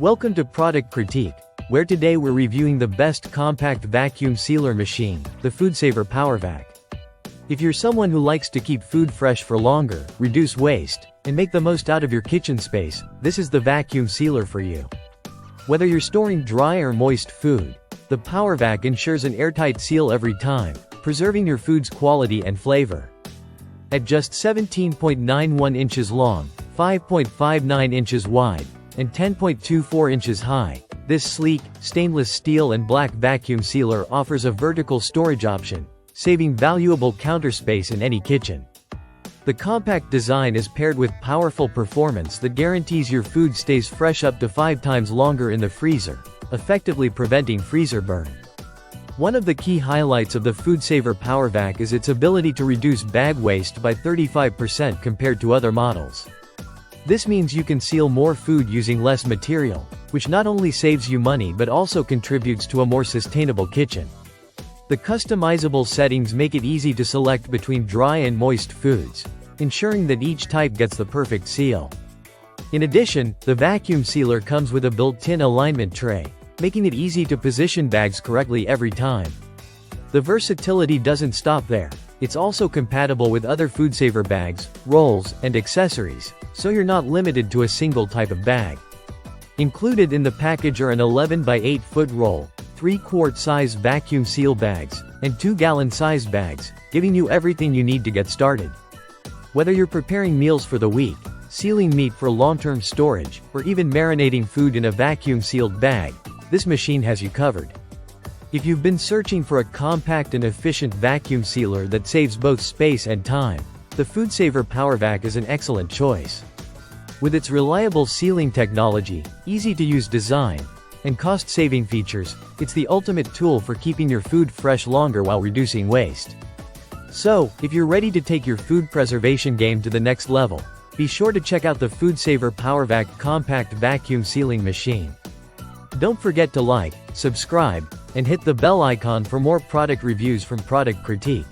Welcome to Product Critique, where today we're reviewing the best compact vacuum sealer machine, the FoodSaver PowerVac. If you're someone who likes to keep food fresh for longer, reduce waste, and make the most out of your kitchen space, this is the vacuum sealer for you. Whether you're storing dry or moist food, the PowerVac ensures an airtight seal every time, preserving your food's quality and flavor. At just 17.91 inches long, 5.59 inches wide, and 10.24 inches high, this sleek, stainless steel and black vacuum sealer offers a vertical storage option, saving valuable counter space in any kitchen. The compact design is paired with powerful performance that guarantees your food stays fresh up to 5 times longer in the freezer, effectively preventing freezer burn. One of the key highlights of the FoodSaver PowerVac is its ability to reduce bag waste by 35% compared to other models. This means you can seal more food using less material, which not only saves you money but also contributes to a more sustainable kitchen. The customizable settings make it easy to select between dry and moist foods, ensuring that each type gets the perfect seal. In addition, the vacuum sealer comes with a built-in alignment tray, making it easy to position bags correctly every time. The versatility doesn't stop there. It's also compatible with other FoodSaver bags, rolls, and accessories, so you're not limited to a single type of bag. Included in the package are an 11 by 8 foot roll, 3-quart size vacuum seal bags, and 2-gallon size bags, giving you everything you need to get started. Whether you're preparing meals for the week, sealing meat for long-term storage, or even marinating food in a vacuum-sealed bag, this machine has you covered. If you've been searching for a compact and efficient vacuum sealer that saves both space and time, the FoodSaver PowerVac is an excellent choice. With its reliable sealing technology, easy-to-use design, and cost-saving features, it's the ultimate tool for keeping your food fresh longer while reducing waste. So, if you're ready to take your food preservation game to the next level, be sure to check out the FoodSaver PowerVac Compact Vacuum Sealing Machine. Don't forget to like, subscribe, and hit the bell icon for more product reviews from Product Critique.